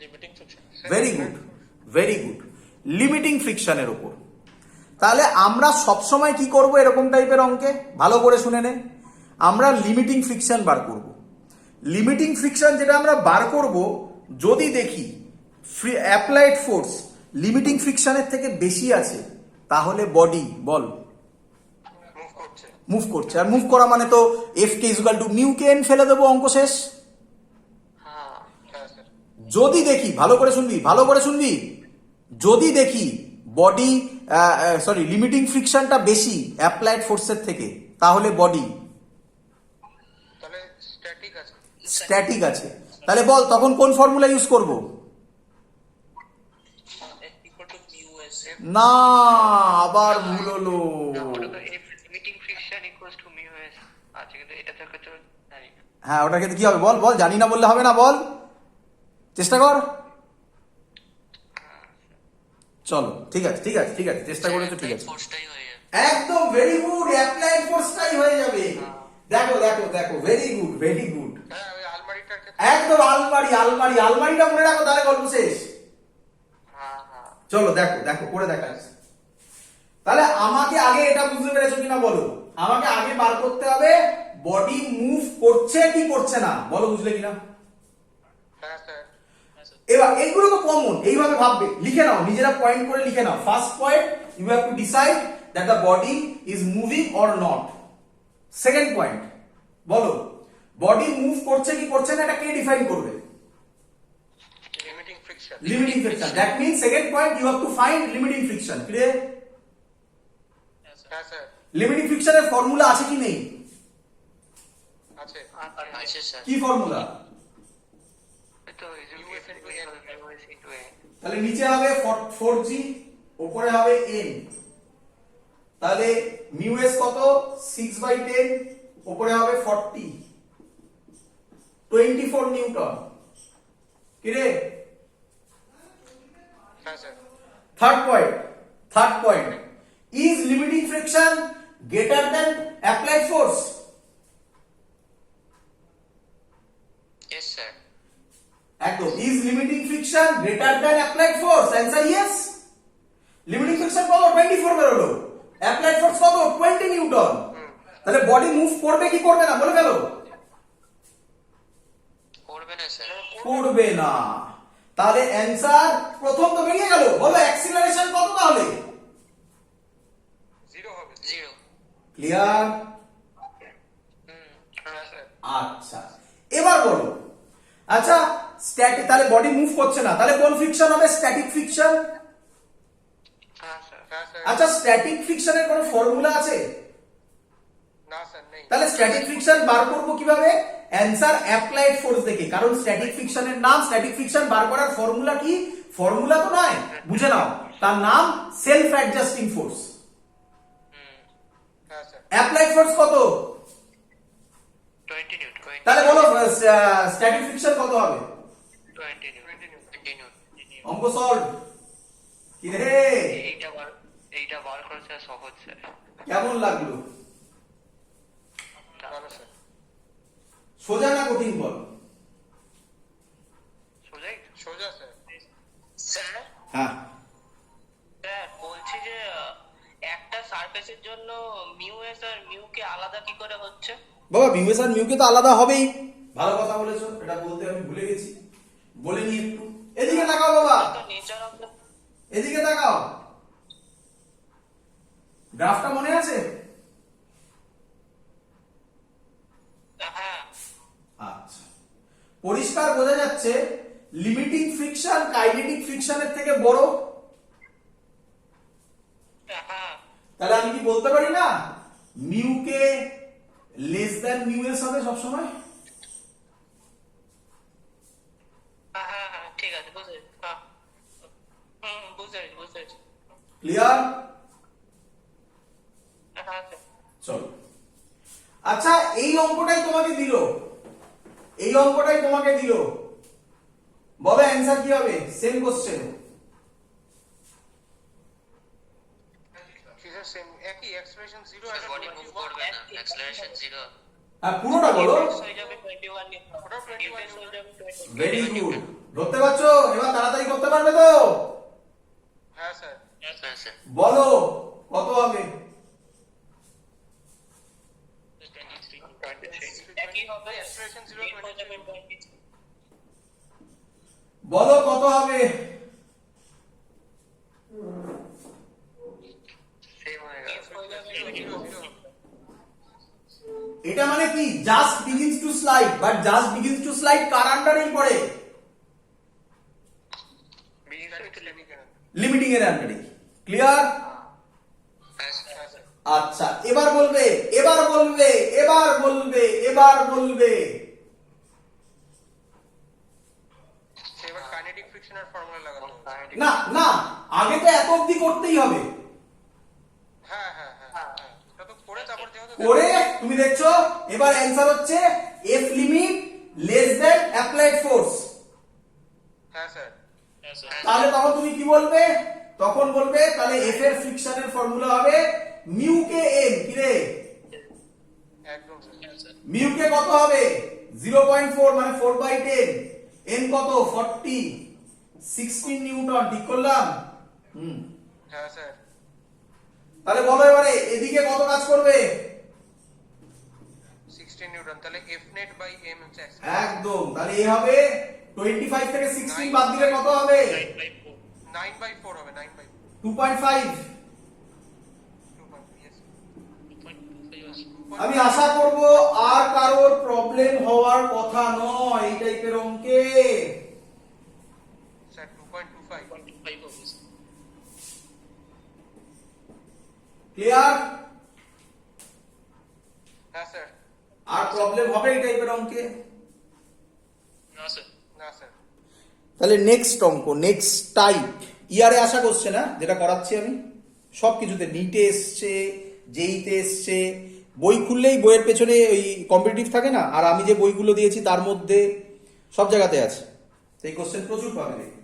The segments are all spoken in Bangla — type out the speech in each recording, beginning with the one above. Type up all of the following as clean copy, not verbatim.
Limiting friction. Very good, very good, limiting ফ্রিকশনের উপর। তাহলে আমরা সবসময় কি করব এরকম টাইপের অঙ্কে? ভালো করে শুনে নে, আমরা লিমিটিং ফ্রিকশন বার করব। লিমিটিং ফ্রিকশন যেটা আমরা বার করব, যদি দেখি অ্যাপ্লাইড ফোর্স লিমিটিং ফ্রিকশনের থেকে বেশি আছে, তাহলে বডি বল মুভ করছে। মুভ করছে। আর মুভ করা মানে তো F K equal to mu K N ফেলে দেবো, অঙ্ক শেষ। হ্যাঁ হ্যাঁ স্যার। যদি দেখি, ভালো করে শুনবি, ভালো করে শুনবি, যদি দেখি বডি লিমিটিং ফ্রিকশনটা বেশি অ্যাপ্লাইড ফোর্সের থেকে, তাহলে বডি তাহলে স্ট্যাটিক আছে। স্ট্যাটিক আছে। তাহলে বল তখন কোন ফর্মুলা ইউজ করব? Equal to mu S. না, আবার ভুল হলো। ওটা তো F limiting friction equals to mu S আছে, কিন্তু এটা থেকে তো জানি না। হ্যাঁ, ওটার ক্ষেত্রে কি হবে বল, বল, জানি না বললে হবে না, বল, চেষ্টা কর। চলো ঠিক আছে, ঠিক আছে, ঠিক আছে, চেষ্টা করেছো, ঠিক আছে, ফোর্সটাই হয়ে যাবে। একদম ভেরি গুড, অ্যাপ্লাইড ফোর্সটাই হয়ে যাবে। দেখো দেখো দেখো, ভেরি গুড, ভেরি গুড, হ্যাঁ ওই আলমারিটার ক্ষেত্রে। একদম আলমারি, আলমারি, আলমারিটা মনে রাখো, তাহলে গল্প শেষ। হ্যাঁ হ্যাঁ। চলো দেখো, দেখো করে দেখা যাচ্ছে। তাহলে আমাকে আগে এটা বুঝতে পেরেছো কিনা বলো, আমাকে আগে বার করতে হবে বডি মুভ করছে কি করছে না, বলো বুঝলে কিনা। হ্যাঁ স্যার। এবার এগুলো তো কমন, এইভাবে ভাববে, লিখে নাও, নিজেরা পয়েন্ট করে লিখে নাও। First point, you have to decide that the body is moving or not. Second point, বলো বডি মুভ করছে কি করছে না, এটা কে ডিফাইন করবে? Limiting friction. Limiting friction. That means second point, you have to find limiting friction. Clear? হ্যাঁ স্যার। লিমিটিং ফ্রিকশনের ফর্মুলা আছে কি নেই? আছে আছে স্যার। কি ফর্মুলা? তো মিউ এস ইনটু এ। তাহলে নিচে হবে 4g, উপরে হবে n। তাহলে মিউ এস কত? 6/10, উপরে হবে 40, 24 নিউটন। কি রে? হ্যাঁ sir. Third point, third point, is limiting friction greater than applied force? Yes sir. একদম, is limiting friction greater than applied force? Answer yes. Limiting friction কত? 24 বেরোলো, অ্যাপ্লাইড ফোর্স কত? 20 নিউটন। তাহলে বডি মুভ করবে কি করবে না, বলে ফেলো। করবে না স্যার। করবে না। তাহলে অ্যান্সার প্রথম তো বেরিয়ে গেল, বলো অ্যাক্সিলারেশন কত তাহলে? 0 হবে। 0। ক্লিয়ার? হ্যাঁ স্যার। আচ্ছা, এবার বলো, আচ্ছা স্ট্যাটিক, তাহলে বডি মুভ করছে না, তাহলে কোন ফ্রিকশন হবে? Static friction. হ্যাঁ স্যার। হ্যাঁ স্যার। আচ্ছা, স্ট্যাটিক ফ্রিকশনের কোনো ফর্মুলা আছে? না স্যার নেই। তাহলে স্ট্যাটিক ফ্রিকশন বার করব কিভাবে? অ্যান্সার অ্যাপ্লাইড ফোর্স দেখে, কারণ স্ট্যাটিক ফ্রিকশনের নাম, স্ট্যাটিক ফ্রিকশন বার করার ফর্মুলা কি? ফর্মুলা তো নয়, বুঝে নাও, তার নাম সেলফ অ্যাডজাস্টিং ফোর্স। হ্যাঁ স্যার। অ্যাপ্লাইড ফোর্স কত? 20 নিউটন। তাহলে বলো স্ট্যাটিক ফ্রিকশন কত হবে? 20 নিউটন। অঙ্ক সলভ। কি রে, এইটা বার করা সহজ স্যার। কেমন লাগলো? ভালো স্যার। সোজা না কঠিন বল? সোজাই সোজা স্যার। স্যার হ্যাঁ, স্যার বলছি যে একটা সারফেসের জন্য মিউ এস আর মিউ কে আলাদা কি করে হচ্ছে? বাবা মিউ আর মিউ কে তো আলাদা হবেই। ভালো কথা বলেছো, এটা বলতে আমি ভুলে গেছি, বলে নি একটু। এদিকে তাকাও বাবা, তো নেচার অফ দ্য। এদিকে তাকাও, গ্রাফটা মনে আছে? হ্যাঁ। আচ্ছা, পরিষ্কার বোঝা যাচ্ছে লিমিটিং ফ্রিকশন কাইনেটিক ফ্রিকশনের থেকে বড়। হ্যাঁ। তাহলে আমি কি বলতে পারি না mu k less than mu S হবে সবসময়? হ্যাঁ হ্যাঁ ঠিক আছে, বুঝেছি। হ্যাঁ বুঝেছি। ক্লিয়ার? হ্যাঁ স্যার। চলো, আচ্ছা এই অঙ্কটাই তোমাকে দিল, এই অঙ্কটাই তোমাকে দিল, বলো অ্যান্সার কি হবে? Same question. সেম একই এক্সপ্রেশন 0 আর বডি মুভ করবে না, অ্যাক্সেলারেশন 0। হ্যাঁ পুরোটা বলো। FS হয়ে যাবে 21 নিউটন। ওটাও 21 FS হয়ে যাবে 21 ভেরি গুড, নিউটন। ধরতে পারছো? এবার তাড়াতাড়ি করতে পারবে তো? হ্যাঁ স্যার। হ্যাঁ স্যার। বলো কত হবে? 23 একই হবে। Acceleration 0 F হয়ে যাবে 23। বলো কত হবে? সেম হয়ে গেল। F হয়ে যাবে 24। এটা মানে কি? Just begins to slide, but just begins to slide car আন্ডারেই পড়ে? লিমিটিং এর আন্ডারে। ক্লিয়ার? হ্যাঁ স্যার। আচ্ছা এবার বলবে, এবার বলবে, এবার বলবে, এবার বলবে। এবার কাইনেটিক ফ্রিকশনের ফর্মুলা লাগানো হবে। না না, আগে তো এত অবধি করতেই হবে। হ্যাঁ হ্যাঁ হ্যাঁ হ্যাঁ, এটা তো করে তারপর যেহেতু করে তুমি দেখছো এবার অ্যান্সার হচ্ছে F limit less than applied force. হ্যাঁ স্যার। তাহলে তখন তুমি কি বলবে? তখন বলবে তাহলে এফ এর ফ্রিকশনের ফর্মুলা হবে মিউ কে এন। কি রে? একদম স্যার। মিউ কে কত হবে? 0.4 মানে 4/10। এন কত? 40, 16 নিউটন। ঠিক করলাম? হ্যাঁ স্যার। তাহলে বলো এবারে এদিকে কত কাজ করবে? 16 নিউটন, তাহলে F net by m হচ্ছে একদম। তাহলে এ হবে 25 থেকে 16 বাদ দিলে কত হবে? 9/4 হবে, 9/4। 2.5। 2.5 yes. আমি আশা করব আর কারোর প্রবলেম হওয়ার কথা নয় এই টাইপের অঙ্কে। স্যার 2.25। ক্লিয়ার? হ্যাঁ স্যার। আর প্রবলেম হবে এই টাইপের অঙ্কে? না স্যার। তাহলে নেক্সট অঙ্ক, নেক্সট টাইপ। ইয়ারে আসা কোশ্চেন, না যেটা করাচ্ছি আমি সব কিছুতে, নিটে এসছে, জেইতে এসছে। বই খুললেই বইয়ের পেছনে ওই কম্পিটিটিভ থাকে না, আর আমি যে বইগুলো দিয়েছি তার মধ্যে সব জায়গাতে আছে। এই কোশ্চেন প্রচুর পাবে দেখবে।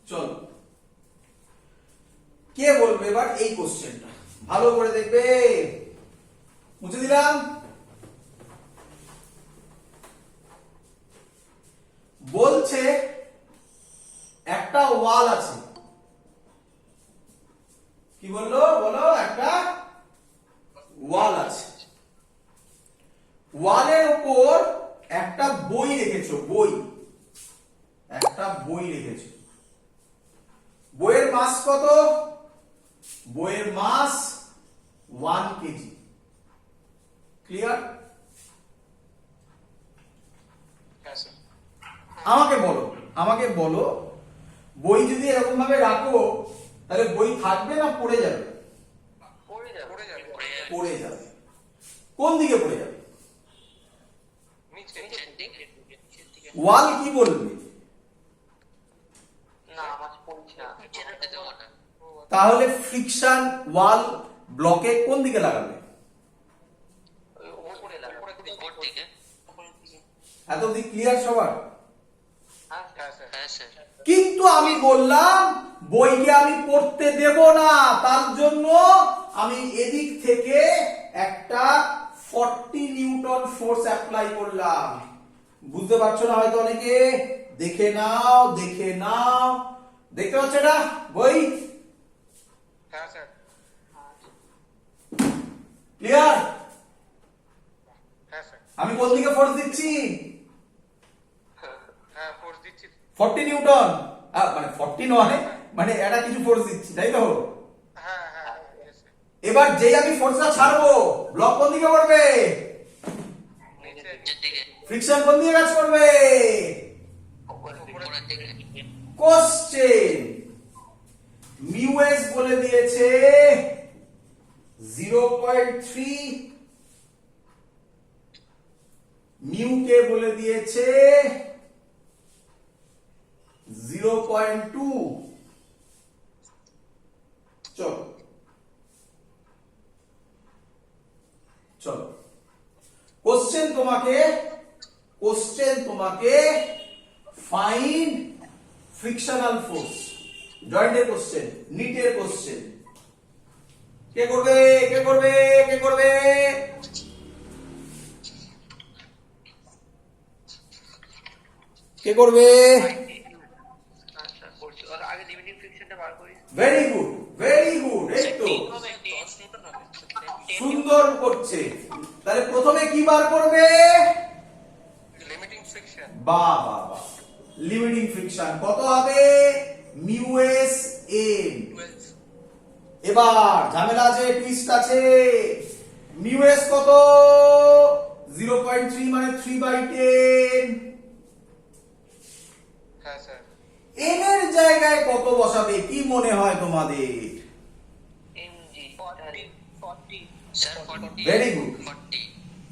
চলো কে বলবে এবার এই কোশ্চেনটা? ভালো করে দেখবে। মুছে দিলাম। বলছে একটা ওয়াল আছে। কি বললো? বলো একটা ওয়াল আছে। ওয়ালের উপর একটা বই রেখেছো, বই, একটা বই রেখেছো। বইয়ের মাস কত? বইয়ের মাস 1 কেজি। ক্লিয়ার? হ্যাঁ স্যার। আমাকে বলো, আমাকে বলো, বই যদি এরকম ভাবে রাখো তাহলে বই থাকবে না পড়ে যাবে? পড়ে যাবে। পড়ে যাবে। কোন দিকে পড়ে যাবে? নিচে। ওয়াল কি বলবে? না আমার পড়ছে না। তাহলে ফ্রিকশন ওয়াল ব্লকে কোন দিকে লাগাবে? উপরে লাগাবো। উপর দিকে। এত দিক ক্লিয়ার সবার? হ্যাঁ স্যার। কিন্তু আমি বললাম বইকে আমি পড়তে দেব না, তার জন্য আমি এদিক থেকে একটা 40 নিউটন ফোর্স অ্যাপ্লাই করলাম। বুঝতে পারছো না হয়তো অনেকে? দেখে নাও, দেখে নাও। দেখতে পাচ্ছ এটা বই? হ্যাঁ স্যার। ক্লিয়ার? হ্যাঁ স্যার। আমি কোন দিকে ফোর্স দিচ্ছি? হ্যাঁ ফোর্স দিচ্ছি। 40 নিউটন। মানে 40 নয়, মানে এটা কিছু ফোর্স দিচ্ছি, তাই তো? হ্যাঁ হ্যাঁ yes sir। এবার যেই আমি ফোর্সটা ছাড়বো ব্লক কোন দিকে পড়বে? নিচে। ফ্রিকশন কোন দিকে কাজ করবে? উপরের দিকে। কোশ্চেন মিউ এস বলে দিয়েছে 0.3, মিউ কে বলে দিয়েছে 0.2। চলো চলো কোশ্চেন তোমাকে ফাইন্ড ফ্রিকশনাল ফোর্স। জয়েন্টের কোশ্চেন, নিটের কোশ্চেন। কে করবে? কে করবে? কে করবে? কে করবে? আচ্ছা করছি, ওর আগে লিমিটিং ফ্রিকশনটা বার করি। ভেরি গুড, ভেরি গুড, এই তো 10 হবে, 10 নিউটন হবে। 10 সুন্দর করছে। তাহলে প্রথমে কি বার করবে? Limiting friction. বাহ বাহ বাহ, লিমিটিং ফ্রিকশন কত হবে? Mu S N. এবার ঝামেলা আছে, টুইস্ট আছে। মিউ এস কত? 0.3 মানে 3/10। হ্যাঁ স্যার। এন এর জায়গায় কত বসাবে কি মনে হয় তোমাদের? mg 40 sir 40। Very good. 40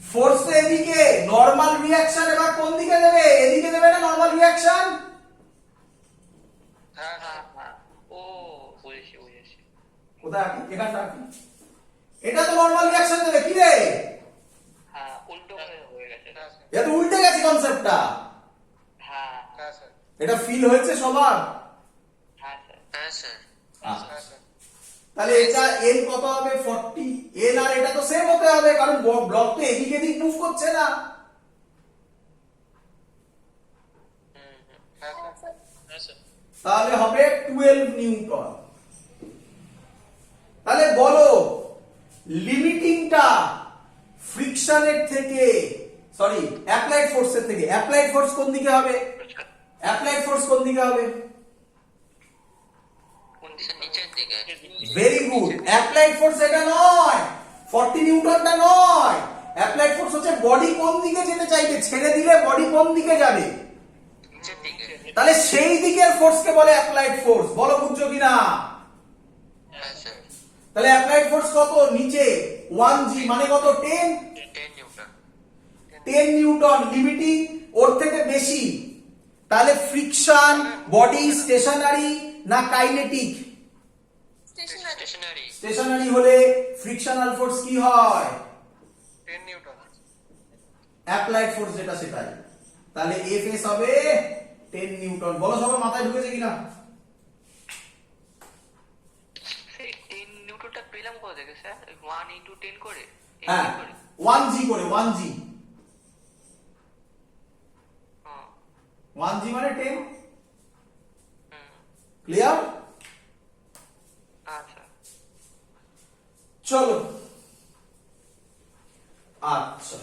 force এদিকে, নরমাল রিঅ্যাকশন এবার কোন দিকে দেবে? এদিকে দেবে না নরমাল রিঅ্যাকশন? হ্যাঁ হ্যাঁ হ্যাঁ। হ্যাঁ, ও বুঝেছি বুঝেছি। কোথায় আঁকি? এখানটা আঁকি। এটা তো নরমাল রিঅ্যাকশন দেবে কি রে? হ্যাঁ উল্টো হয়ে গেছে। হ্যাঁ স্যার। এটা তো উল্টে গেছে কনসেপ্টটা। হ্যাঁ হ্যাঁ স্যার। এটা ফিল হয়েছে সবার? হ্যাঁ স্যার। হ্যাঁ স্যার। হ্যাঁ স্যার। তাহলে এটা এন কত হবে? 40। এন আর এটা তো সেম হতে হবে, কারণ ব্লক তো এদিক এদিক মুভ করছে না। হ্যাঁ স্যার। হ্যাঁ স্যার। তাহলে হবে 12 নিউটন। তাহলে বলো লিমিটিংটা ফ্রিকশনের থেকে, সরি অ্যাপ্লাইড ফোর্সের থেকে, অ্যাপ্লাইড ফোর্স কোন দিকে হবে? অ্যাপ্লাইড ফোর্স কোন দিকে হবে? কোন দিকে? নিচের দিকে। Very good. অ্যাপ্লাইড ফোর্স এটা নয়, 40 নিউটনটা নয়। অ্যাপ্লাইড ফোর্স হচ্ছে বডি কোন দিকে যেতে চাইবে, ছেড়ে দিলে বডি কোন দিকে যাবে। নিচের দিকে। তাহলে সেই দিকের ফোর্সকে বলে অ্যাপ্লাইড ফোর্স। বলো বুঝছো কিনা? হ্যাঁ স্যার। তাহলে অ্যাপ্লাইড ফোর্স কত? নিচে 1g মানে কত? 10। 10 নিউটন। 10 নিউটন লিমিটিং, ওর থেকে বেশি। তাহলে ফ্রিকশন বডি স্টেশনারি না কাইনেটিক? স্টেশনারি। স্টেশনারি হলে ফ্রিকশনাল ফোর্স কি হয়? 10 নিউটন। অ্যাপ্লাইড ফোর্স যেটা সেটাই। তাহলে এফএস হবে 10 নিউটন। বলো সবার মাথায় ঢুকেছে কিনা? সেই 10 নিউটনটা পেলাম কোথা থেকে স্যার? 1 ইনটু 10 করে? হ্যাঁ, 1g করে, 1g। হ্যাঁ। 1g মানে 10। হুম। ক্লিয়ার? আচ্ছা। চলো আচ্ছা,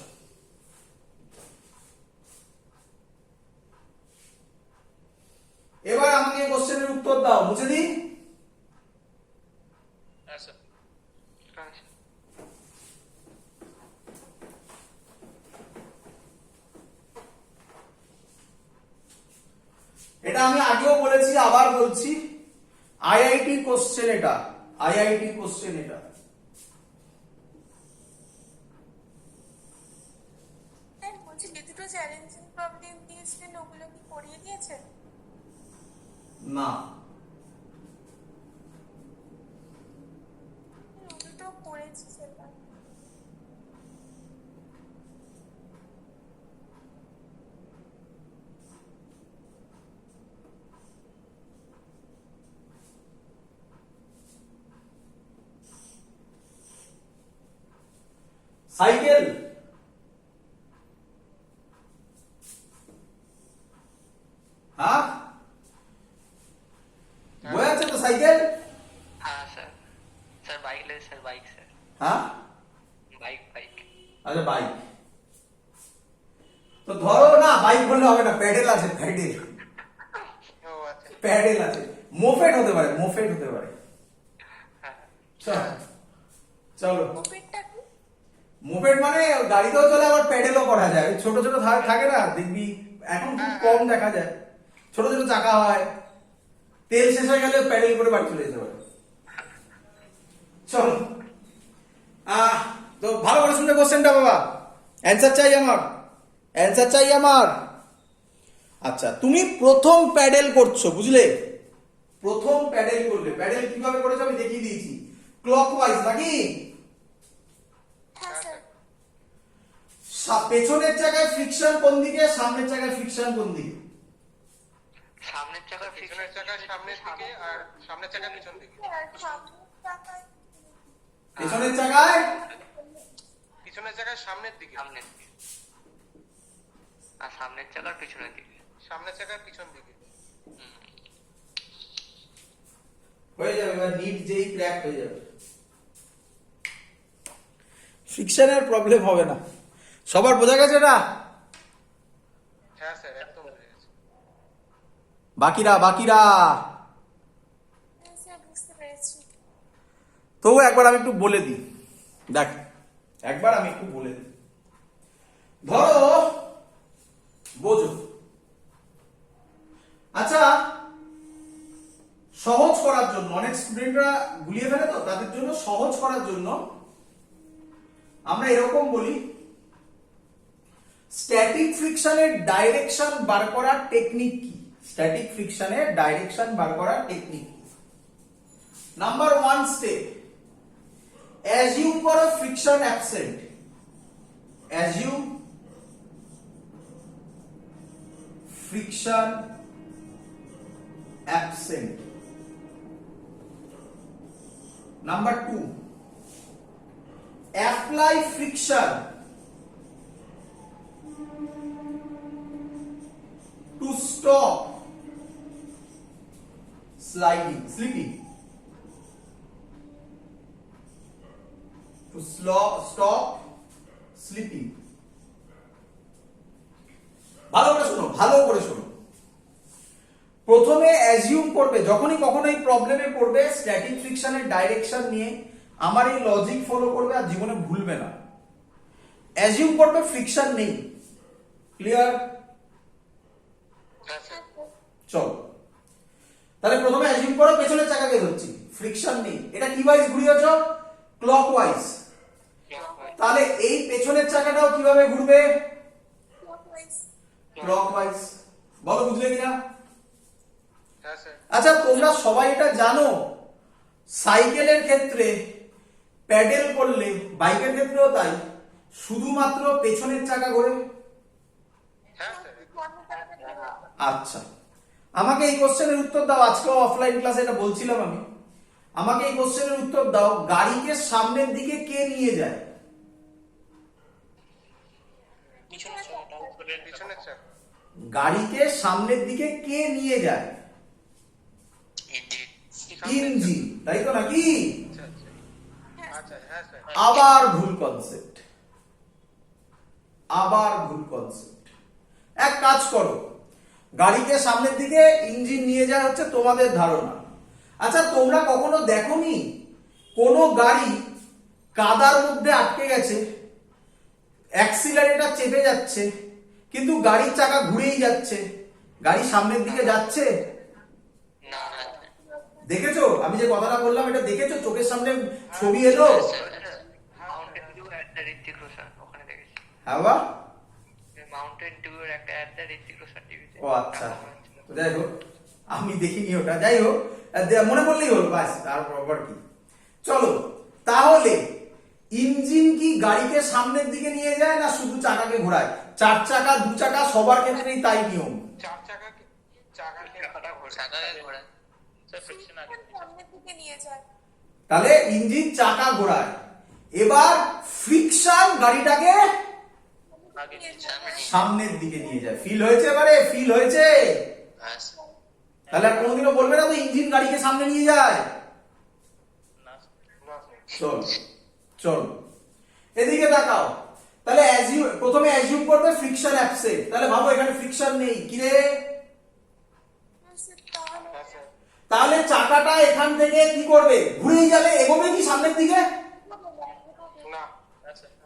এবার আমাকে কোশ্চেনের উত্তর দাও, বুঝে দিই। আচ্ছা। আচ্ছা। এটা আমি আগেও বলেছি, আবার বলছি, আইআইটি কোশ্চেন এটা, আইআইটি কোশ্চেন এটা। স্যার বলছি যে দুটো চ্যালেঞ্জিং প্রবলেম দিয়েছিলেন ওগুলো কি করিয়ে দিয়েছেন? না, ওগুলো তো করেছি সেটা। সাইকেল, হ্যাঁ বয়ে আছে তো সাইকেল। হ্যাঁ স্যার। স্যার বাইক লে, স্যার বাইক স্যার। হ্যাঁ বাইক বাইক। আচ্ছা বাইক তো ধরো না, বাইক বললে হবে না, প্যাডেল আছে, প্যাডেল, ও আচ্ছা। প্যাডেল আছে। মোফেড হতে পারে, মোফেড হতে পারে। হ্যাঁ। চলো চলো, মোপেডটা কি? মোপেড মানে গাড়িতেও চলে, আবার প্যাডেলও করা যায়। ওই ছোট ছোট থাকে না, দেখবি এখন খুব কম দেখা যায়। ছোট ছোট চাকা হয়, তেল শেষ হয়ে গেলে প্যাডেল করে বাড়ি চলে যেতে পারে। চলো তো ভালো করে শুনবে কোশ্চেনটা বাবা, অ্যান্সার চাই আমার, অ্যান্সার চাই আমার। আচ্ছা, তুমি প্রথম প্যাডেল করছো, বুঝলে? প্রথম প্যাডেল করলে, প্যাডেল কিভাবে করেছো আমি দেখিয়ে দিয়েছি, ক্লকওয়াইজ নাকি? হ্যাঁ স্যার। পেছনের জায়গায় ফ্রিকশন কোন দিকে, সামনের জায়গায় ফ্রিকশন কোন দিকে? সামনের চাকার পিছনের চাকা সামনের দিকে আর সামনের চাকা পিছন দিকে। আর সামনের চাকায় পেছনের জায়গায় পিছনের চাকা সামনের দিকে। সামনের দিকে। আর সামনের চাকার পিছনের দিকে। সামনের চাকার পিছন দিকে। হয়ে যাবে, এবার নিট যেই ক্র্যাক হয়ে যাবে, ফ্রিকশনের প্রবলেম হবে না। সবার বোঝা গেছে না? হ্যাঁ স্যার, একদম বুঝে গেছি। বাকিরা হ্যাঁ স্যার, বুঝতে পেরেছি। তবু একবার আমি একটু বলে দিই, দেখ একবার আমি একটু বলে দিই। ধরো বোঝো, আচ্ছা সহজ করার জন্য, অনেক স্টুডেন্টরা গুলিয়ে ফেলে তো, তাদের জন্য সহজ করার জন্য আমরা এরকম বলি, স্ট্যাটিক ফ্রিকশনের ডাইরেকশন বার করার টেকনিক কি? স্ট্যাটিক ফ্রিকশনের ডাইরেকশন বার করার টেকনিক কি? নাম্বার 1 স্টেপ, অ্যাজিউম করো friction absent. Assume friction absent. Number 2, apply friction to stop slipping, to stop slipping। ভালো করে শোনো। প্রথমে অ্যাজিউম করবে, যখনই কখনো এই প্রবলেমে পড়বে, স্ট্যাটিক ফ্রিকশনের ডাইরেকশন নিয়ে আমার এই লজিক ফলো করবে আর জীবনে ভুলবে না। অ্যাজিউম করবে ফ্রিকশন নেই। ক্লিয়ার? চলো তাহলে প্রথমে অ্যাজিউম করো পেছনের চাকাকে ধরছি, ফ্রিকশন নেই। এটা কি ওয়াইজ ঘুরিয়েছ? ক্লকওয়াইজ। তাহলে এই পেছনের চাকাটাও কিভাবে ঘুরবে? ক্লকওয়াইজ। বলো বুঝলে কিনা? হ্যাঁ স্যার। আচ্ছা তোমরা সবাই এটা জানো, সাইকেলের ক্ষেত্রে প্যাডেল করলে, বাইকের ক্ষেত্রেও তাই, শুধুমাত্র পেছনের চাকা ঘোরে। হ্যাঁ স্যার। আচ্ছা আমাকে এই কোশ্চেনের উত্তর দাও, আজকেও অফলাইন ক্লাসে এটা বলছিলাম আমি। আমাকে এই কোশ্চেনের উত্তর দাও, গাড়িকে সামনের দিকে কে নিয়ে যায়? পিছনের চাকাটা পিছনের চাকা। গাড়িকে সামনের দিকে কে নিয়ে যায়? ইঞ্জিন, তাই তো নাকি? আচ্ছা আচ্ছা আচ্ছা, হ্যাঁ স্যার। আবার ভুল কনসেপ্ট। এক কাজ করো, গাড়িকে সামনের দিকে ইঞ্জিন নিয়ে যায় হচ্ছে তোমাদের ধারণা। আচ্ছা তোমরা কখনো দেখোনি কোনো গাড়ি কাদার মধ্যে আটকে গেছে, অ্যাক্সিলারেটর চেপে যাচ্ছে, কিন্তু গাড়ির চাকা ঘুরেই যাচ্ছে, গাড়ি সামনের দিকে যাচ্ছে? না দেখেছো? আমি যে কথাটা বললাম এটা দেখেছো? চোখের সামনে ছবি এলো? Mountain Dew at the Hrithik Roshan, ওখানে দেখেছি। হ্যাঁ বা? মাউন্টেন ডিউর একটা অ্যাড দ্য ঋত্বিক রোশন টিভিতে। ও আচ্ছা, তো যাই হোক আমি দেখিনি ওটা, যাই হোক মনে পড়লেই হলো, বাস তারপর কি। চলো তাহলে ইঞ্জিন কি গাড়িকে সামনের দিকে নিয়ে যায় না শুধু চাকাকে ঘোরায়? 4 চাকা 2 চাকা সবার ক্ষেত্রেই তাই নিয়ম। চার চাকাকে চাকাকে ঘোরায়। স্যার ফ্রিকশন আগে সামনের দিকে নিয়ে যায়। তাহলে ইঞ্জিন চাকা ঘোরায়, এবার ফ্রিকশন গাড়িটাকে আগে সামনের দিকে নিয়ে যায়। ফিল হয়েছে? এবারে ফিল হয়েছে? তাহলে আর কোনোদিনও বলবে না তো ইঞ্জিন গাড়িকে সামনে নিয়ে যায়। না স্যার। চল চল এদিকে তাকাও। তাহলে প্রথমে অ্যাজিউম করবে ফ্রিকশন অ্যাবসেন্ট। তাহলে ভাবো এখানে ফ্রিকশন নেই, কি রে? হ্যাঁ স্যার। তাহলে চাকাটা এখান থেকে কি করবে? ঘুরেই যাবে, এগোবে কি সামনের দিকে? না।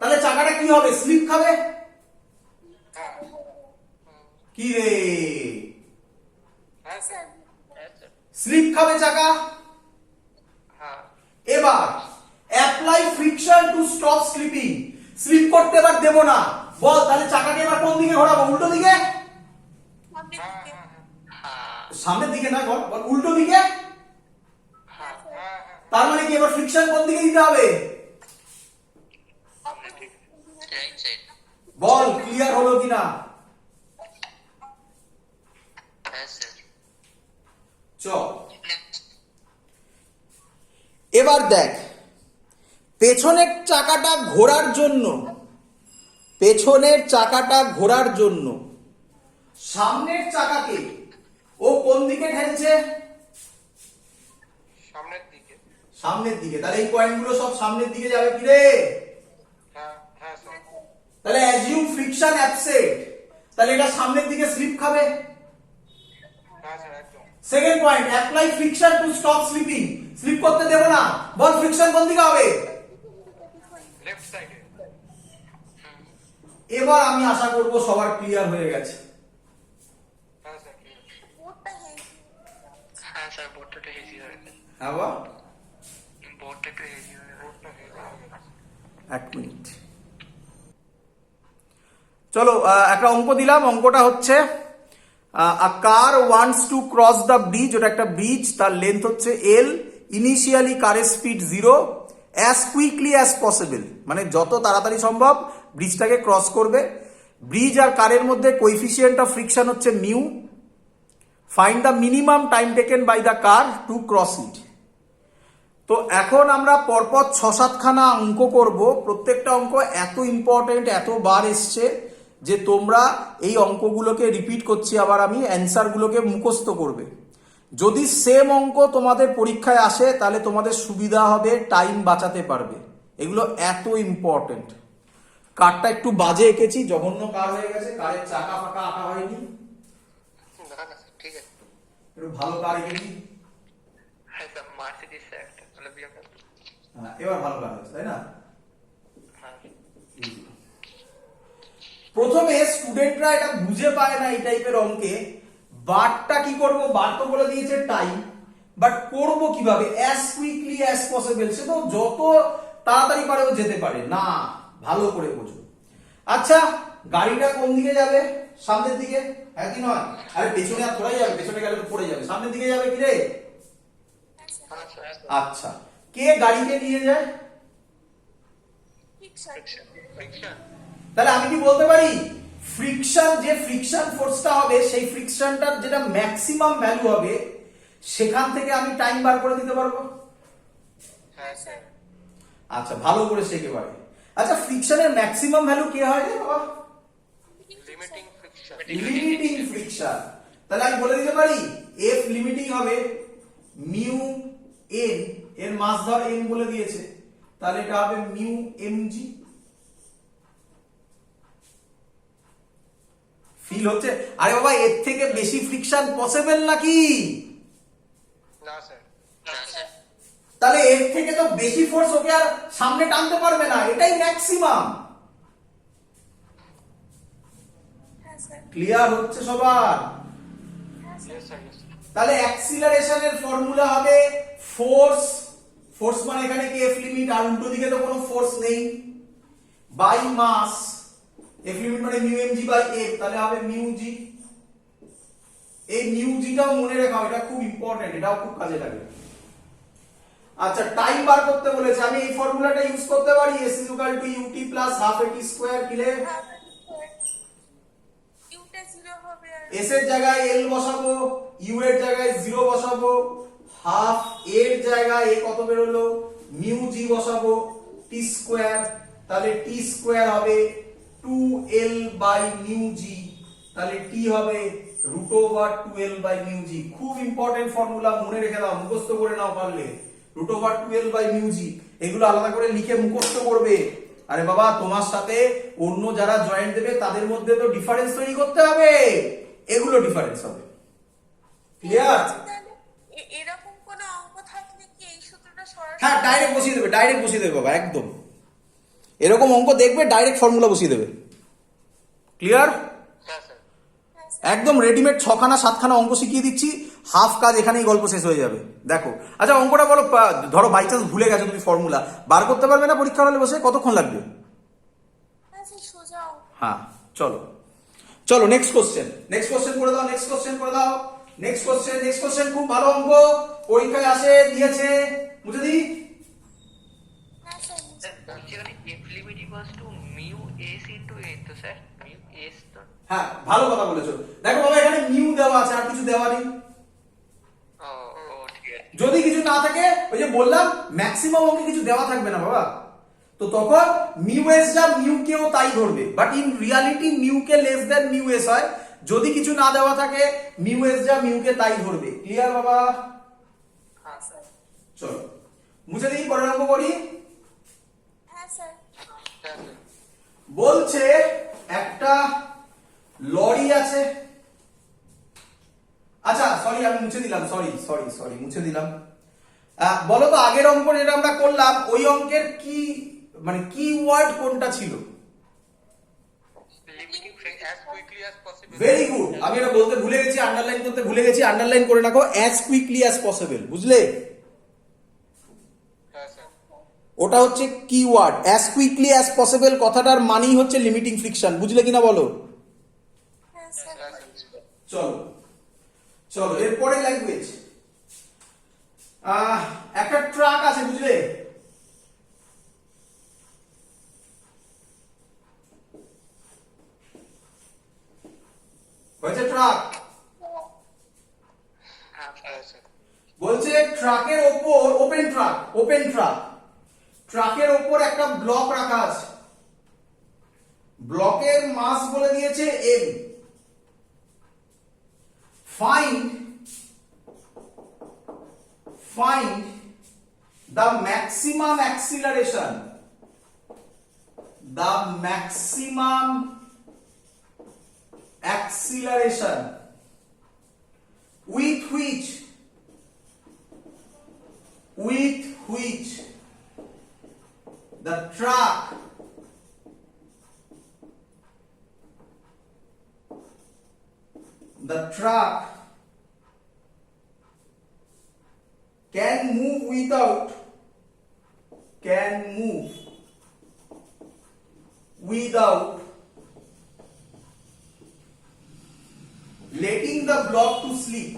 তাহলে চাকাটা কি হবে? স্লিপ খাবে। হ্যাঁ কি রে? হ্যাঁ স্যার। স্লিপ খাবে চাকা। হ্যাঁ এবার apply friction to stop slipping. Slip করতে এবার দেবো না। বল তাহলে চাকাকে এবার কোন দিকে ঘোরাবো? উল্টো দিকে? সামনের দিকে। সামনের দিকে না, বল বল উল্টো দিকে। তার মানে কি এবার ফ্রিকশন কোন দিকে দিতে হবে? Right side. বল ক্লিয়ার হলো কিনা? হ্যাঁ স্যার। চল এবার দেখ, পেছনের চাকাটা ঘোরার জন্য সামনের চাকাকে ও কোন দিকে ঠেলছে? সামনের দিকে। সামনের দিকে। তাহলে এই পয়েন্টগুলো সব সামনের দিকে যাবে কি রে? হ্যাঁ হ্যাঁ স্যার। তাহলে অ্যাজিউম ফ্রিকশন অ্যাবসেন্ট, তাহলে এটা সামনের দিকে স্লিপ খাবে। হ্যাঁ স্যার একদম। Second point, apply friction to stop slipping, slip করতে দেব না। বল ফ্রিকশন কোন দিকে হবে? লেফট সাইডে। এবার আমি আশা করব সবার ক্লিয়ার হয়ে গেছে। হ্যাঁ স্যার ঠিক আছে। বোর্ডটা হেভি। হ্যাঁ স্যার, বোর্ডটা একটু হেভি হয়ে গেছে। হ্যাঁ বা? বোর্ডটা একটু হেভি হয়ে গেছে। বোর্ডটা হেভি হয়ে গেছে। এক মিনিট, চলো একটা অঙ্ক দিলাম। অঙ্কটা হচ্ছে a car wants to cross the bridge, ওটা একটা ব্রিজ, তার লেন্থ হচ্ছে এল, ইনিশিয়ালি কারের speed 0, as quickly as possible, মানে যত তাড়াতাড়ি সম্ভব ব্রিজটাকে ক্রস করবে। ব্রিজ আর কারের মধ্যে কোএফিসিয়েন্ট অফ ফ্রিকশন হচ্ছে mu. Find the minimum time taken by the car to cross it. তো এখন আমরা পরপর 6-7খানা অঙ্ক করব। প্রত্যেকটা অঙ্ক এত ইম্পর্টেন্ট, এত বার এসছে যে তোমরা এই অঙ্কগুলোকে রিপিট করছি আবার আমি, অ্যান্সারগুলোকে মুখস্থ করবে। যদি সেম অঙ্ক তোমাদের পরীক্ষায় আসে তাহলে তোমাদের সুবিধা হবে, টাইম বাঁচাতে পারবে। এগুলো এত ইম্পর্টেন্ট। কারটা একটু বাজে এঁকেছি, জঘন্য কার হয়ে গেছে, কারের চাকা ফাঁকা আঁকা হয়নি। না না স্যার ঠিক আছে। একটু ভালো কার এঁকেছি। হ্যাঁ স্যার, মার্সিডিজ একটা তাহলে BMW। হ্যাঁ, এবার ভালো কার হয়েছে, তাই না? হ্যাঁ প্রথমে স্টুডেন্টরা এটা বুঝে পায় না এই টাইপের অঙ্কে। বারটা কি করব? বার তো বলে দিয়েছে টাইম, বাট করব কিভাবে? As quickly as possible. সে তো যত তাড়াতাড়ি পারে ও যেতে পারে না। ভালো করে বোঝো। আচ্ছা, গাড়িটা কোন দিকে যাবে? সামনের দিকে, হ্যাঁ কি নয়? আরে পেছনে আর থোড়াই যাবে, পেছনে গেলে তো পড়ে যাবে। সামনের দিকে যাবে কি রে? হ্যাঁ স্যার। আচ্ছা, কে গাড়িকে নিয়ে যায়? ফ্রিকশন। ফ্রিকশন। তাহলে আমি কি বলতে পারি ফ্রিকশন, যে ফ্রিকশন ফোর্সটা হবে সেই ফ্রিকশনটার যেটা ম্যাক্সিমাম ভ্যালু হবে সেখান থেকে আমি টাইম বার করে দিতে পারবো? হ্যাঁ স্যার। আচ্ছা, ভালো করে শেখে পারে। আচ্ছা, ফ্রিকশনের ম্যাক্সিমাম ভ্যালু কি হয় রে বাবা? Limiting friction. Limiting friction. তাহলে আমি বলে দিতে পারি এফ লিমিটিং হবে মিউ এন, এর মাস ধর এন বলে দিয়েছে, তাহলে এটা হবে মিউ এমজি। ফিল হচ্ছে? আরে বাবা, এর থেকে বেশি ফ্রিকশন পসিবল নাকি? না স্যার। না স্যার। তাহলে এর থেকে তো বেশি ফোর্স ওকে আর সামনে টানতে পারবে না, এটাই ম্যাক্সিমাম। হ্যাঁ স্যার। ক্লিয়ার হচ্ছে সবার? হ্যাঁ স্যার। Yes sir yes. তাহলে অ্যাক্সিলারেশনের ফর্মুলা হবে ফোর্স, ফোর্স মানে এখানে কি এফ লিমিট, আর উল্টো দিকে তো কোনো ফোর্স নেই, বাই মাস। এফ লিমিট মানে mu m g by F, তাহলে হবে মিউ জি। এই মিউ জিটাও মনে রাখো, এটা খুব ইম্পর্টেন্ট, এটাও খুব কাজে লাগে। আচ্ছা, টাইম বার করতে বলেছে, আমি এই ফর্মুলাটা ইউজ করতে পারি, s is equal to u t plus half a t square. কিলে ইউটা 0 হবে আর এস এর জায়গায় এল বসাবো, ইউ এর জায়গায় 0 বসাবো, হাফ এর জায়গায় এ কত বেরোলো মিউ জি বসাবো, টি স্কয়ার। তাহলে টি স্কয়ার হবে 2l বাই মিউ জি, তাহলে টি হবে root over 2l by mu G. খুব ইম্পর্টেন্ট ফর্মুলা, মনে রেখে দাও, মুখস্থ করে নাও পারলে। Root over 2l by mu G, এগুলো আলাদা করে লিখে মুখস্থ করবে। আরে বাবা, তোমার সাথে অন্য যারা জয়েন্ট দেবে তাদের মধ্যে তো ডিফারেন্স তৈরি করতে হবে, এগুলো ডিফারেন্স হবে। ক্লিয়ার? তাহলে এরকম কোন অঙ্ক থাকলে কি এই সূত্রটা সরাসরি? হ্যাঁ, ডাইরেক্ট বসিয়ে দেবে, ডাইরেক্ট বসিয়ে দেবে বাবা, একদম। এরকম অঙ্ক দেখবে ডাইরেক্ট ফর্মুলা বসিয়ে দেবে। ক্লিয়ার? হ্যাঁ স্যার। হ্যাঁ স্যার। একদম রেডিমেড 6-7খানা অঙ্ক শিখিয়ে দিচ্ছি, হাফ কাজ এখানেই গল্প শেষ হয়ে যাবে। দেখো, আচ্ছা অঙ্কটা বলো, ধরো বাই চান্স ভুলে গেছো তুমি, ফর্মুলা বার করতে পারবে না পরীক্ষা হলে বসে, কতক্ষণ লাগবে? হ্যাঁ স্যার, সোজা অঙ্ক। হ্যাঁ, চলো চলো নেক্সট কোশ্চেন, নেক্সট কোশ্চেন করে দাও, নেক্সট কোশ্চেন করে দাও, নেক্সট কোশ্চেন, নেক্সট কোশ্চেন। খুব ভালো অঙ্ক, পরীক্ষায় আসে, দিয়েছে, বুঝে দি। হ্যাঁ স্যার। স্যার বলছি এখানে F limit equals to mu S into N, তো স্যার মিউ এস তো। হ্যাঁ, ভালো কথা বলেছো। দেখো বাবা, এখানে মিউ দেওয়া আছে, আর কিছু দেওয়া নেই। ও ও ঠিক আছে। যদি কিছু না থাকে, ওই যে বললাম ম্যাক্সিমাম অঙ্কে কিছু দেওয়া থাকবে না বাবা, তো তখন মিউ এস যা মিউ কেও তাই ধরবে, but in reality mu k less than mu S হয়, যদি কিছু না দেওয়া থাকে মিউ এস যা মিউকে তাই ধরবে। ক্লিয়ার বাবা? হ্যাঁ স্যার। চলো মুছে দিই, পরের অঙ্ক করি। হ্যাঁ স্যার। হ্যাঁ স্যার। বলছে একটা লরি আছে, আচ্ছা সরি আমি মুছে দিলাম, সরি মুছে দিলাম। বলো তো আগের অঙ্ক যেটা আমরা করলাম ওই অঙ্কের কি মানে কি ওয়ার্ড কোনটা ছিল? Limiting friction as quickly as possible. Very good, আমি এটা বলতে ভুলে গেছি, আন্ডারলাইন করতে ভুলে গেছি, আন্ডারলাইন করে রাখো, অ্যাজ কুইকলি অ্যাজ পসিবল, বুঝলে? হ্যাঁ স্যার। ওটা হচ্ছে keyword, as quickly as possible কথাটার মানেই হচ্ছে লিমিটিং ফ্রিকশন, বুঝলে কিনা বলো? হ্যাঁ স্যার। হ্যাঁ স্যার। চলো চলো এরপরে ল্যাঙ্গুয়েজ। একটা ট্রাক আছে, বুঝলে? হয়েছে ট্রাক। হ্যাঁ স্যার। বলছে ট্রাকের ওপর ওপেন ট্রাকের ওপর একটা ব্লক রাখা আছে, ব্লকের মাস বলে দিয়েছে m. Find the maximum acceleration with which the truck can move without letting the block to sleep,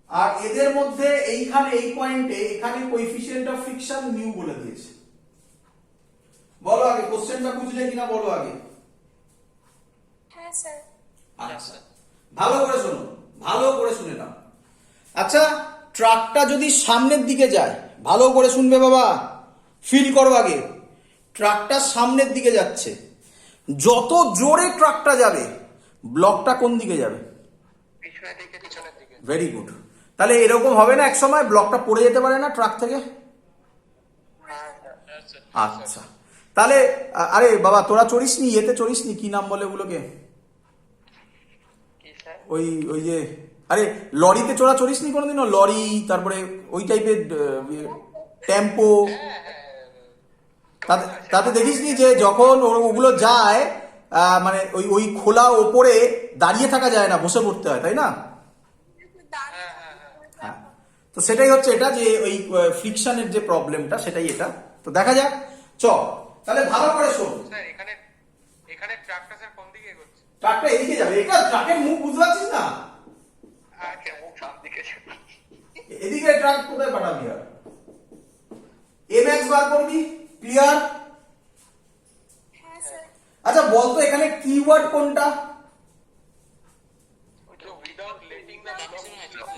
আর এদের মধ্যে এইখানে এই পয়েন্টে এখানে কোএফিসিয়েন্ট অফ ফ্রিকশন মিউ বলে দিয়েছে। বলো আগে কোশ্চেনটা বুঝলে কিনা, বলো আগে। হ্যাঁ স্যার। আচ্ছা ভালো করে শুনে নাও। আচ্ছা ট্রাকটা যদি সামনের দিকে যায়, ভালো করে শুনবে বাবা, ফিল করো আগে। ট্রাকটা সামনের দিকে যাচ্ছে, যত জোরে ট্রাকটা যাবে ব্লকটা কোন দিকে যাবে? পিছনের দিকে। পিছনের দিকে। Very good. তাহলে এরকম হবে না এক সময় ব্লকটা পড়ে যেতে পারে না ট্রাক থেকে? হ্যাঁ স্যার। আচ্ছা তাহলে আরে বাবা তোরা চড়িসনি, এতে চড়িসনি, কি নাম বলে ওগুলোকে, কি স্যার? ওই যে আরে লরিতে চড়িসনি কোনোদিনও? লরি, তারপরে ওই টাইপের টেম্পো, তাতে দেখিসনি যে যখন ওগুলো যায় মানে ওই খোলা ওপরে দাঁড়িয়ে থাকা যায় না, বসে পড়তে হয়, তাই না? হ্যাঁ, তো সেটাই হচ্ছে এটা, যে ওই ফ্রিকশনের যে প্রবলেমটা সেটাই এটা। তো দেখা যাক, তাহলে ভালো করে শোন। স্যার এখানে ট্রাকটা স্যার কোন দিকে এগোচ্ছে? ট্রাকটা এদিকে যাবে, এটা ট্রাকের মুখ বুঝতে পারছিস না? আচ্ছা, মুখ সামনে দিকে যাবে। এদিকে ট্রাক কোথায় পাঠাবি? আর এমএক্স বার করবি, ক্লিয়ার? হ্যাঁ স্যার। আচ্ছা বলতো এখানে কিওয়ার্ড কোনটা?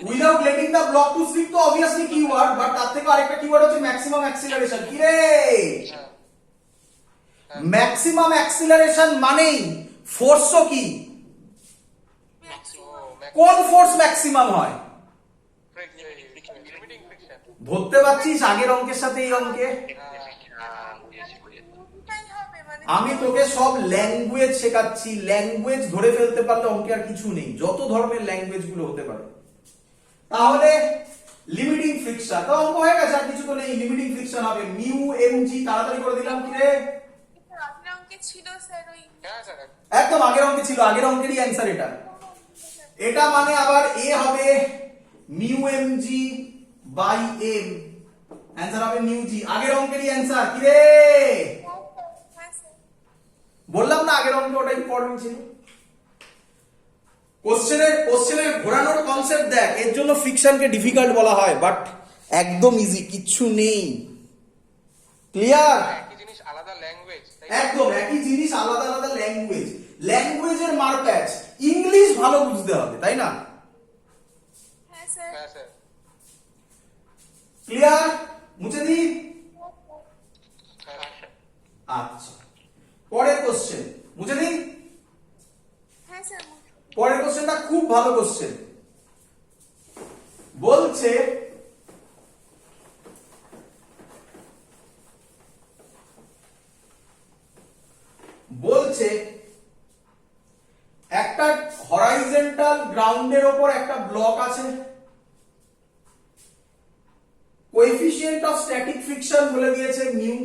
Without letting the block to sleep তো অবভিয়াসলি কিওয়ার্ড, বাট তার থেকে আরেকটা কিওয়ার্ড হচ্ছে ম্যাক্সিমাম অ্যাক্সিলারেশন। কি রে? ম্যাক্সিমাম অ্যাক্সিলারেশন মানেই ফোর্সও কি? কোন ফোর্স ম্যাক্সিমাম হয়? Limiting friction. ধরতে পারছিস আগের অঙ্কের সাথে এই অঙ্কে? দুটাই হবে মানে। আমি তোকে সব ল্যাঙ্গুয়েজ শেখাচ্ছি, ল্যাঙ্গুয়েজ ধরে ফেলতে পারলে অঙ্কে আর কিছু নেই, যত ধরনের ল্যাঙ্গুয়েজ গুলো হতে পারে। তাহলে লিমিটিং ফ্রিকশন তো অঙ্ক হয়ে গেছে, আর কিছু তো নেই। লিমিটিং ফ্রিকশন হবে মিউ এম জি, তাড়াতাড়ি করে দিলাম। কি রে? আগের অঙ্কে ছিল স্যার ওই। হ্যাঁ স্যার। একদম আগের অঙ্কে ছিল, আগের অঙ্কেরই অ্যান্সার এটা। এটা মানে আবার এ হবে mu m g by m, answer হবে মিউ জি, আগের অঙ্কেরই অ্যান্সার। কি রে? হ্যাঁ স্যার। বললাম না আগের অঙ্কে ওটা ইম্পর্টেন্ট ছিল। কোশ্চেনের ঘোরানোর কনসেপ্ট দেখ, এর জন্য ফ্রিকশনকে ডিফিকাল্ট বলা হয়, বাট একদম ইজি, কিচ্ছু নেই। ক্লিয়ার? একই জিনিস আলাদা ল্যাঙ্গুয়েজ। একদম একই জিনিস আলাদা আলাদা ল্যাঙ্গুয়েজ। ল্যাঙ্গুয়েজের মারপ্যাচ ইংলিশ ভালো বুঝতে হবে, তাই না? হ্যাঁ স্যার। হ্যাঁ স্যার। ক্লিয়ার? মুছে দিই? হ্যাঁ স্যার। আচ্ছা, পরের কোশ্চেন মুছে দিই। হ্যাঁ স্যার। পরের কোশ্চেনটা খুব ভালো কোশ্চেন। বলছে একটা হরাইজন্টাল গ্রাউন্ডের ওপর একটা ব্লক আছে, কোএফিসিয়েন্ট অফ স্ট্যাটিক ফ্রিকশন বলে দিয়েছে mu,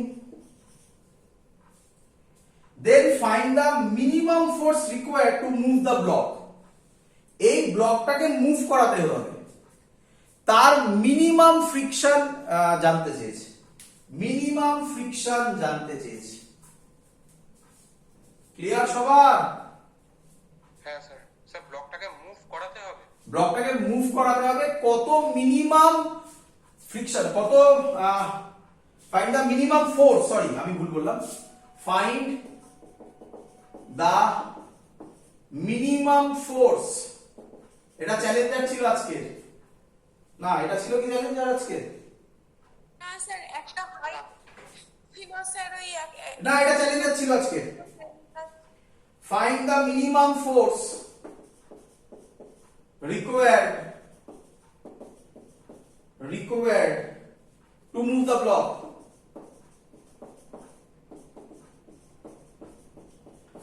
then find the minimum force required to move the block. এই ব্লকটাকে মুভ করাতে হবে, তার মিনিমাম ফ্রিকশন জানতে চেয়েছে, মিনিমাম ফ্রিকশন জানতে চেয়েছে। ক্লিয়ার সবার? হ্যাঁ স্যার। স্যার ব্লকটাকে মুভ করাতে হবে। ব্লকটাকে মুভ করাতে হবে, কত মিনিমাম ফ্রিকশন, কত find the minimum force, sorry আমি ভুল বললাম, ফাইন্ড দ্য মিনিমাম ফোর্স। এটা চ্যালেঞ্জার ছিল আজকে না? এটা ছিল কি চ্যালেঞ্জার আজকে? না স্যার, একটা হাইট ছিল স্যার, ওই না, এটা চ্যালেঞ্জার ছিল আজকে। Find the minimum force required to move the block.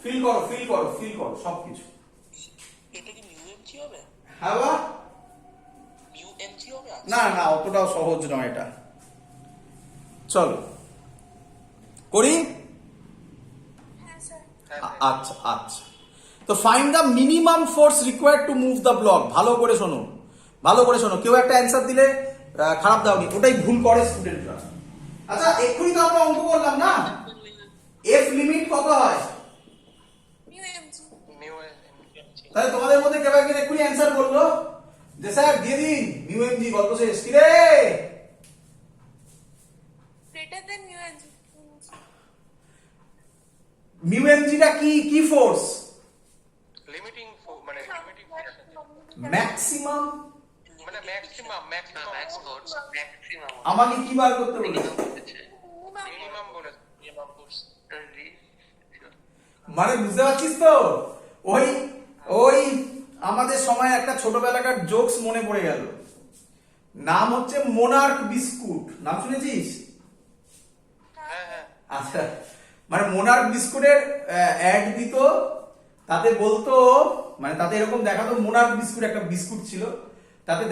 Fill করো সবকিছু। এটা কি মিউ এমজি হবে? হ্যাঁ বা? মিউ এমজি হবে? না না, অতটাও সহজ নয় এটা। চলো করি। হ্যাঁ স্যার। হ্যাঁ স্যার। আচ্ছা আচ্ছা, তো find the minimum force required to move the block. ভালো করে শোনো, ভালো করে শোনো। কেউ একটা অ্যান্সার দিলে খারাপ দাওনি, ওটাই ভুল করে স্টুডেন্টরা। আচ্ছা, এক্ষুনি তো আমরা অঙ্ক করলাম না, এফ লিমিট কত হয়? Mu MG. মিউ তাহলে তোমাদের মধ্যে কেউ একজন এক্ষুনি অ্যান্সার বললো যে স্যার দিয়ে দিন মিউ এমজি, গল্প শেষ। কি রে? Greater than mu MG. Mu এমজিটা কি ফোর্স? লিমিটিং মানে লিমিটিং ম্যাক্সিমাম। মানে ম্যাক্সিমাম ম্যাক্স ফোর্স ম্যাক্সিমাম আমাকে কি বার করতে বলেছে? মিনিমাম বলেছে। মিনিমাম ফোর্স মানে বুঝতে পারছিস তো? ওই ওই আমাদের সময় একটা ছোটবেলাকার জোকস মনে পড়ে গেল। নাম হচ্ছে মোনার্ক বিস্কুট, নাম শুনেছিস? হ্যাঁ হ্যাঁ। আচ্ছা, মানে মোনার্ক বিস্কুটের অ্যাড দিত, তাতে বলতো, মানে তাতে এরকম দেখাতো মোনার্ক বিস্কুট একটা বিস্কুট ছিল, তাতে